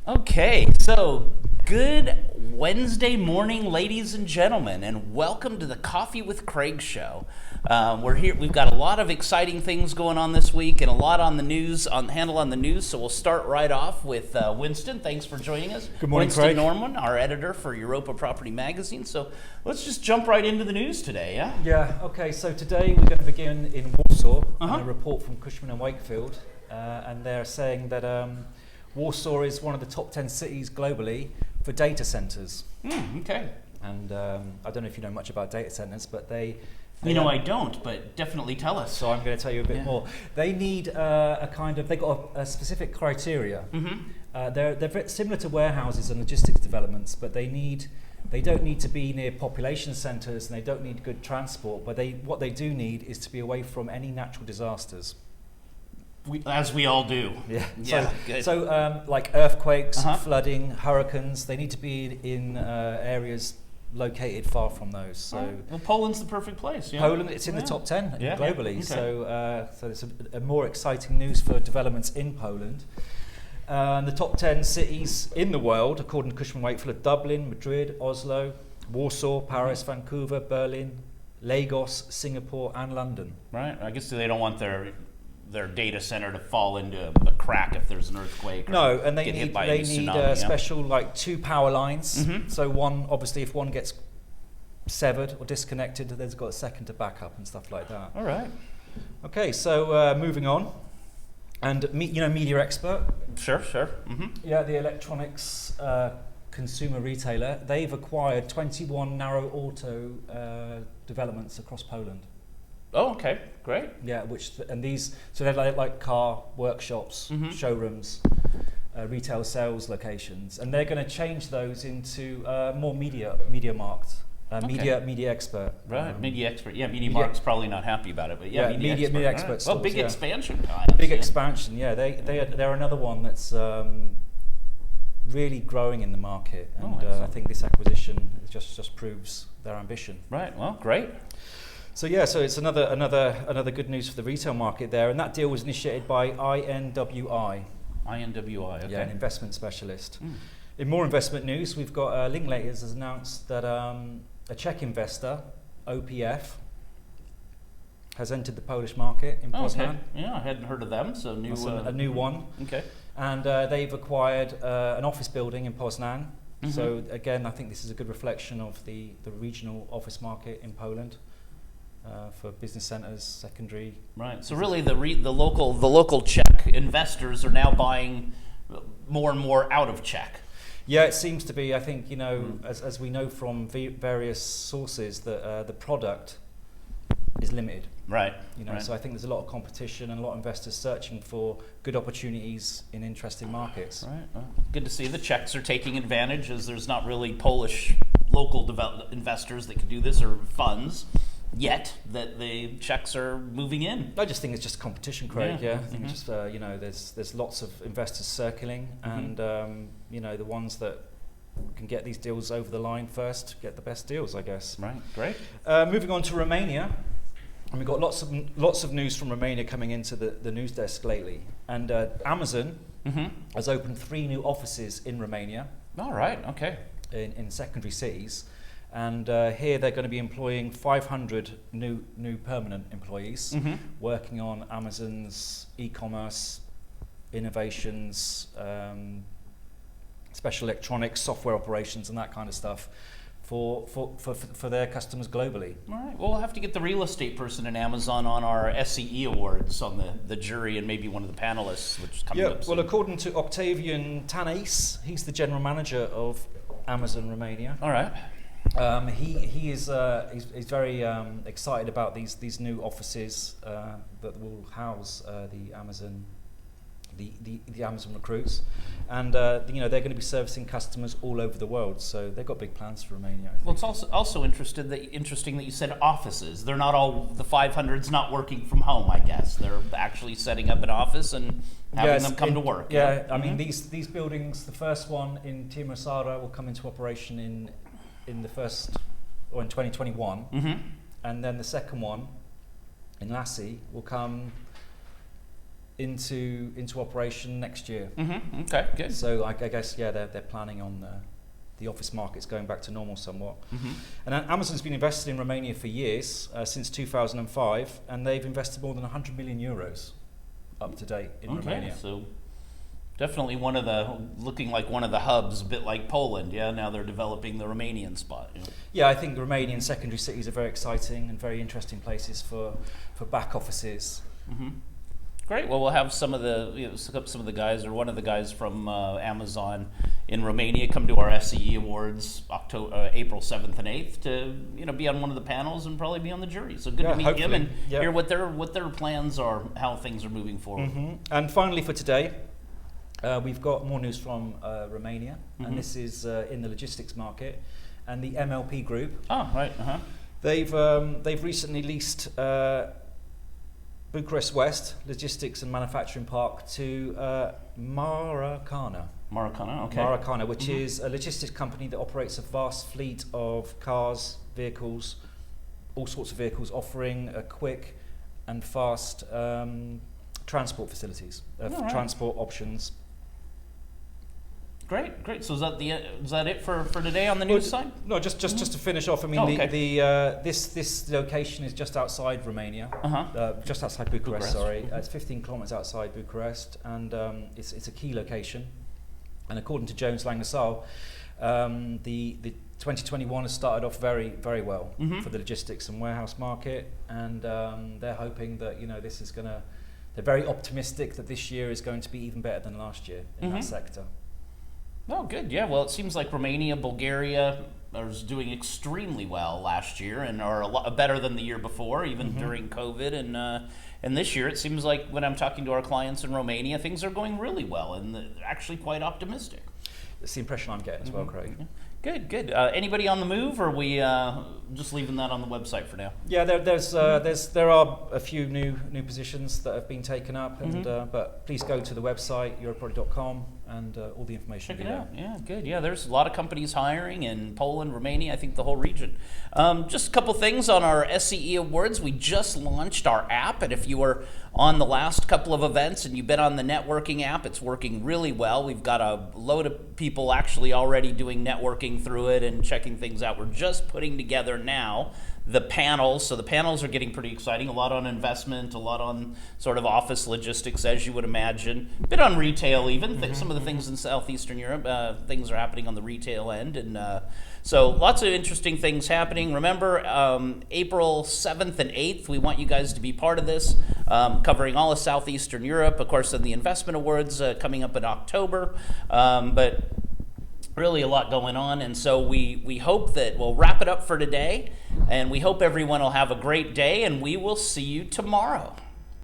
Okay, so good Wednesday morning, ladies and gentlemen, and welcome to the Coffee with Craig show. We're here. We've got a lot of exciting things going on this week, and a lot on the news, on the news. So we'll start right off with Winston. Thanks for joining us. Good morning, Winston Craig. Norman, our editor for Europa Property Magazine. So let's just jump right into the news today. Yeah. Yeah, okay, so today we're going to begin in Warsaw, and a report from Cushman and Wakefield, and they're saying that Warsaw is one of the top 10 cities globally for data centers. Okay. And I don't know if you know much about data centers, but they I don't, but definitely tell us. So I'm going to tell you a bit more. They need they've got a specific criteria. They're very similar to warehouses and logistics developments, but they don't need to be near population centers, and they don't need good transport, but what they do need is to be away from any natural disasters. As we all do. Yeah. Good. So like earthquakes, flooding, hurricanes, they need to be in areas located far from those. So well, Poland's the perfect place. Yeah. Poland, it's in the top 10 globally. Yeah. Okay. So it's a more exciting news for developments in Poland. The top 10 cities in the world, according to Cushman Wakefield, are Dublin, Madrid, Oslo, Warsaw, Paris, Vancouver, Berlin, Lagos, Singapore, and London. Right. I guess they don't want their data center to fall into a crack if there's an earthquake. No, and they need tsunami, special like 2 power lines. So one, obviously, if one gets severed or disconnected, there's got a second to back up and stuff like that. All right. Okay, so moving on, and Media Expert. Sure. Yeah, the electronics consumer retailer. They've acquired 21 narrow auto developments across Poland. Oh, okay, great. Yeah, so they're like car workshops, showrooms, retail sales locations, and they're going to change those into more media marked, media expert. Right, media expert. Yeah, media market's probably not happy about it, but media expert. Right. Stores, well, big expansion time. Big expansion. Yeah, they're another one that's really growing in the market, and I think this acquisition just proves their ambition. Right. Well, great. So it's another good news for the retail market there, and that deal was initiated by INWI. INWI, okay. Yeah, an investment specialist. In more investment news, we've got Linklaters has announced that a Czech investor, OPF, has entered the Polish market in Poznań. Okay. Yeah, I hadn't heard of them, so a new one. Okay. And they've acquired an office building in Poznań. So again, I think this is a good reflection of the regional office market in Poland. For business centers, secondary. Right. So really, the local Czech investors are now buying more and more out of Czech. Yeah, it seems to be. I think as we know from various sources, that the product is limited. Right. So I think there's a lot of competition and a lot of investors searching for good opportunities in interesting markets. Right. Well, good to see the Czechs are taking advantage, as there's not really Polish local investors that can do this, or funds. Yet that the Czechs are moving in. I just think it's just competition, Craig. Yeah, I think it's just there's lots of investors circling, and the ones that can get these deals over the line first get the best deals, I guess. Right, great. Moving on to Romania, and we've got lots of news from Romania coming into the news desk lately. And Amazon has opened 3 new offices in Romania. All right, okay. In secondary cities. And here they're going to be employing 500 new permanent employees working on Amazon's e-commerce, innovations, special electronics, software operations, and that kind of stuff for their customers globally. All right. Well, we'll have to get the real estate person in Amazon on our SCE awards on the jury and maybe one of the panelists, which is coming up soon. Well, according to Octavian Tanais, he's the general manager of Amazon Romania. All right. He's very excited about these new offices that will house the Amazon recruits, and they're going to be servicing customers all over the world. So they've got big plans for Romania, I think. Well, it's also interesting that you said offices. They're not all the 500's not working from home. I guess they're actually setting up an office and having them come to work. Yeah, I mean these buildings. The first one in Timisoara will come into operation in 2021, and then the second one in Lassi will come into operation next year. Mm-hmm. Okay, good. So I guess they're planning on the office market's going back to normal somewhat. Mm-hmm. And Amazon's been invested in Romania for years, since 2005, and they've invested more than 100 million euros up to date in Romania. So definitely looking like one of the hubs, a bit like Poland. Yeah, now they're developing the Romanian spot. Yeah, I think the Romanian secondary cities are very exciting and very interesting places for back offices. Mm-hmm. Great. Well, we'll have some of the guys, or one of the guys from Amazon in Romania, come to our SCE Awards April 7th and 8th to be on one of the panels and probably be on the jury. So good to meet him and hear what their plans are, how things are moving forward. Mm-hmm. And finally for today, we've got more news from Romania, and this is in the logistics market, and the MLP group. Oh, right. Uh-huh. They've recently leased Burcharest West Logistics and Manufacturing Park to Maracana. Maracana, okay. Maracana, which is a logistics company that operates a vast fleet of cars, vehicles, all sorts of vehicles, offering a quick and fast transport facilities, transport options. Great. So is that it for today on the news side? No, just to finish off. I mean, this location is just outside Romania, just outside Bucharest. Sorry, it's 15 kilometers outside Bucharest, and it's a key location. And according to Jones Lang LaSalle, the 2021 has started off very, very well for the logistics and warehouse market, and they're hoping that this is going to. They're very optimistic that this year is going to be even better than last year in that sector. Oh, good. Yeah. Well, it seems like Romania, Bulgaria was doing extremely well last year and are a lot better than the year before, even during COVID. And this year, it seems like when I'm talking to our clients in Romania, things are going really well and they're actually quite optimistic. That's the impression I'm getting as well, Craig. Good. Anybody on the move, or are we just leaving that on the website for now? Yeah, there are a few new positions that have been taken up, and but please go to the website EuropaProperty.com and all the information. Check it out. Yeah, good. Yeah, there's a lot of companies hiring in Poland, Romania, I think the whole region. Just a couple things on our SCE Awards. We just launched our app, and if you were on the last couple of events and you've been on the networking app, it's working really well. We've got a load of people actually already doing networking through it and checking things out. We're just putting together now the panels. So the panels are getting pretty exciting. A lot on investment, a lot on sort of office logistics, as you would imagine. A bit on retail even. Some of the things in Southeastern Europe, things are happening on the retail end. And so lots of interesting things happening. Remember, April 7th and 8th, we want you guys to be part of this, covering all of Southeastern Europe. Of course, then the investment awards coming up in October. But really a lot going on, and so we hope that we'll wrap it up for today, and we hope everyone will have a great day, and we will see you tomorrow.